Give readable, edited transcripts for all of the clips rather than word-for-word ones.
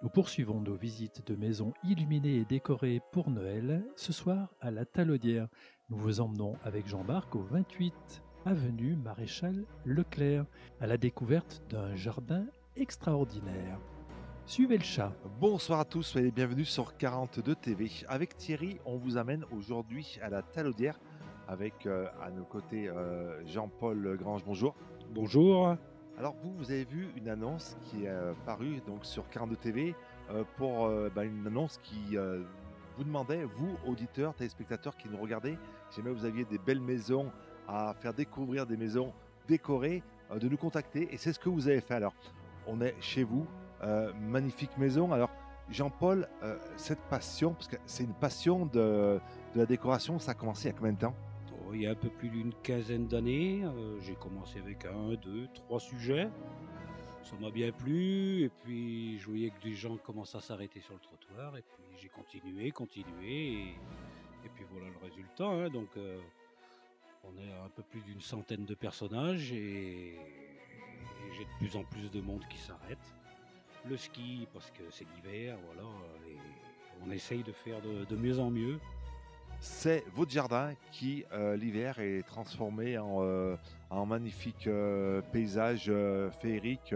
Nous poursuivons nos visites de maisons illuminées et décorées pour Noël, ce soir à la Talaudière. Nous vous emmenons avec Jean-Marc au 28 avenue Maréchal Leclerc, à la découverte d'un jardin extraordinaire. Suivez le chat. Bonsoir à tous, soyez les bienvenus sur 42 TV. Avec Thierry, on vous amène aujourd'hui à la Talaudière avec à nos côtés Jean-Paul Grange. Bonjour. Bonjour. Alors vous avez vu une annonce qui est parue donc sur 42 TV pour une annonce qui vous demandait, vous auditeurs, téléspectateurs qui nous regardez, si jamais vous aviez des belles maisons à faire découvrir, des maisons décorées, de nous contacter, et c'est ce que vous avez fait. Alors on est chez vous, magnifique maison. Alors Jean-Paul, cette passion, parce que c'est une passion de la décoration, ça a commencé il y a combien de temps? Oh, il y a un peu plus d'une quinzaine d'années, j'ai commencé avec 1, 2, 3 sujets. Ça m'a bien plu, et puis je voyais que des gens commençaient à s'arrêter sur le trottoir, et puis j'ai continué, et puis voilà le résultat, hein. Donc on est à un peu plus d'une centaine de personnages, et j'ai de plus en plus de monde qui s'arrête. Le ski, parce que c'est l'hiver, voilà, et on essaye de faire de mieux en mieux. C'est votre jardin qui, l'hiver, est transformé en magnifique paysage féerique.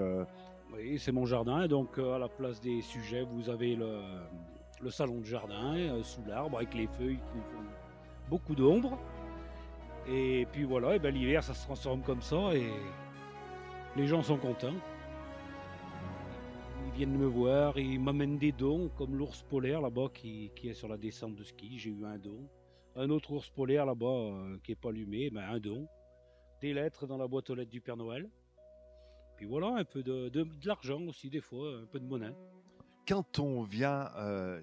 Oui, c'est mon jardin, et donc à la place des sujets, vous avez le salon de jardin sous l'arbre avec les feuilles qui nous font beaucoup d'ombre. Et puis voilà, et ben, l'hiver ça se transforme comme ça, et les gens sont contents. Ils viennent me voir, ils m'amènent des dons, comme l'ours polaire là-bas qui est sur la descente de ski. J'ai eu un don. Un autre ours polaire là-bas qui est pas allumé, ben, un don. Des lettres dans la boîte aux lettres du Père Noël. Puis voilà, un peu de l'argent aussi des fois, un peu de monnaie. Quand on vient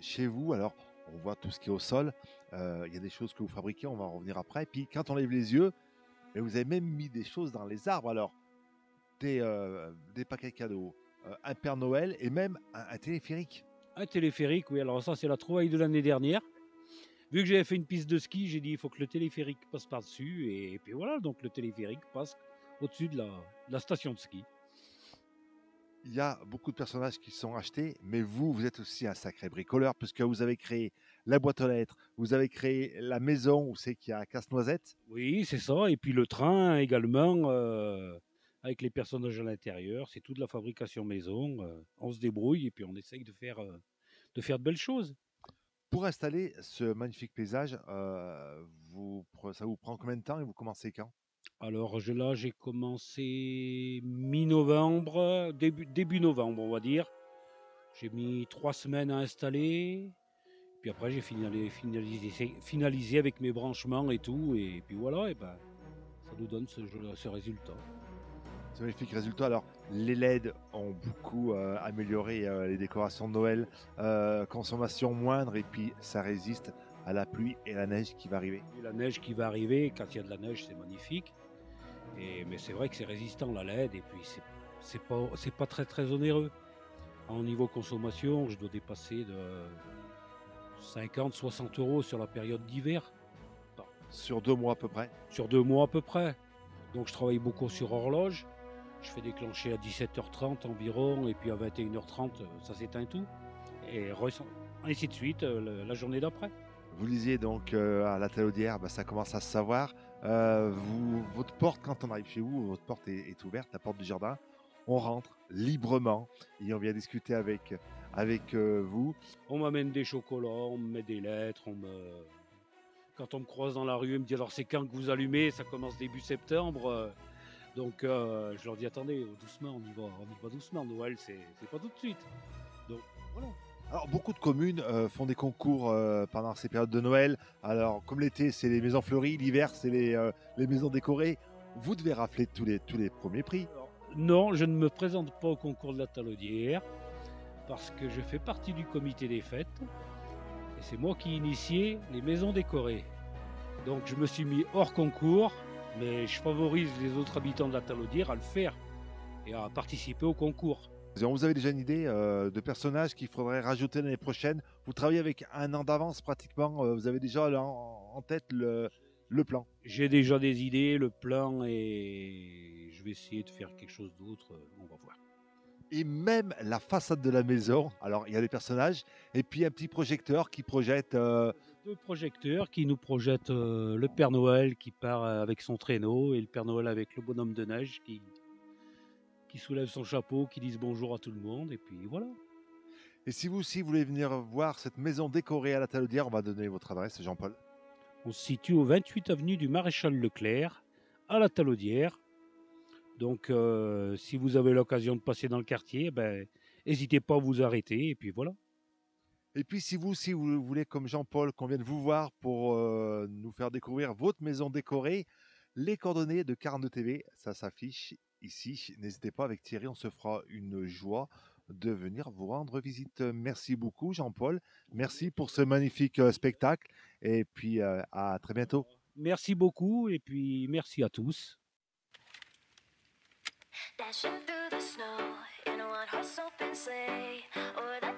chez vous, alors on voit tout ce qui est au sol, il y a des choses que vous fabriquez, on va en revenir après. Puis quand on lève les yeux, et vous avez même mis des choses dans les arbres, alors des paquets cadeaux, un Père Noël et même un téléphérique. Un téléphérique, oui, alors ça c'est la trouvaille de l'année dernière. Vu que j'avais fait une piste de ski, j'ai dit il faut que le téléphérique passe par-dessus, et puis voilà, donc le téléphérique passe au-dessus de la station de ski. Il y a beaucoup de personnages qui sont achetés, mais vous êtes aussi un sacré bricoleur, puisque vous avez créé la boîte aux lettres, vous avez créé la maison où c'est qu'il y a Casse-Noisette. Oui, c'est ça, et puis le train également, avec les personnages à l'intérieur, c'est toute la fabrication maison, on se débrouille, et puis on essaye de faire de belles choses. Pour installer ce magnifique paysage, ça vous prend combien de temps et vous commencez quand? Alors là, j'ai commencé mi-novembre, début novembre, on va dire. J'ai mis 3 semaines à installer. Puis après, j'ai finalisé avec mes branchements et tout. Et puis voilà, et ben, ça nous donne ce résultat. Ce magnifique résultat. Alors, les LED ont beaucoup amélioré les décorations de Noël, consommation moindre, et puis ça résiste à la pluie et la neige qui va arriver. Et la neige qui va arriver, quand il y a de la neige, c'est magnifique. Mais c'est vrai que c'est résistant, la LED. Et puis, c'est pas très, très onéreux. En niveau consommation, je dois dépasser de 50-60 € sur la période d'hiver. Sur 2 mois à peu près. Sur 2 mois à peu près. Donc je travaille beaucoup sur horloge. Je fais déclencher à 17h30 environ, et puis à 21h30, ça s'éteint tout. Et ainsi de suite la journée d'après. Vous lisiez donc à la Talaudière, ça commence à se savoir. Votre porte, quand on arrive chez vous, votre porte est ouverte, la porte du jardin. On rentre librement et on vient discuter avec vous. On m'amène des chocolats, on me met des lettres, quand on me croise dans la rue, on me dit alors c'est quand que vous allumez? Ça commence début septembre. Donc je leur dis attendez, doucement, on y va doucement. Noël, c'est pas tout de suite. Donc voilà. Alors, beaucoup de communes font des concours pendant ces périodes de Noël. Alors, comme l'été, c'est les maisons fleuries, l'hiver, c'est les maisons décorées. Vous devez rafler tous les premiers prix. Alors, non, je ne me présente pas au concours de la Talaudière parce que je fais partie du comité des fêtes, et c'est moi qui initiais les maisons décorées. Donc je me suis mis hors concours, mais je favorise les autres habitants de la Talaudière à le faire et à participer au concours. Vous avez déjà une idée de personnages qu'il faudrait rajouter l'année prochaine? Vous travaillez avec un an d'avance pratiquement. Vous avez déjà là, en tête le plan. J'ai déjà des idées, le plan, et je vais essayer de faire quelque chose d'autre, on va voir. Et même la façade de la maison. Alors, il y a des personnages et puis un petit projecteur qui projette. 2 projecteurs qui nous projettent, le Père Noël qui part, avec son traîneau et le Père Noël avec le bonhomme de neige qui soulève son chapeau, qui disent bonjour à tout le monde et puis voilà. Et si vous aussi voulez venir voir cette maison décorée à la Talaudière, on va donner votre adresse, Jean-Paul. On se situe au 28 avenue du Maréchal Leclerc, à la Talaudière. Donc, si vous avez l'occasion de passer dans le quartier, ben, n'hésitez pas à vous arrêter et puis voilà. Et puis si vous aussi vous voulez, comme Jean-Paul, qu'on vienne vous voir pour nous faire découvrir votre maison décorée, les coordonnées de 42 TV, ça s'affiche ici. N'hésitez pas, avec Thierry, on se fera une joie de venir vous rendre visite. Merci beaucoup, Jean-Paul. Merci pour ce magnifique spectacle. Et puis à très bientôt. Merci beaucoup et puis merci à tous. Dashing through the snow in a one-horse open sleigh, o'er the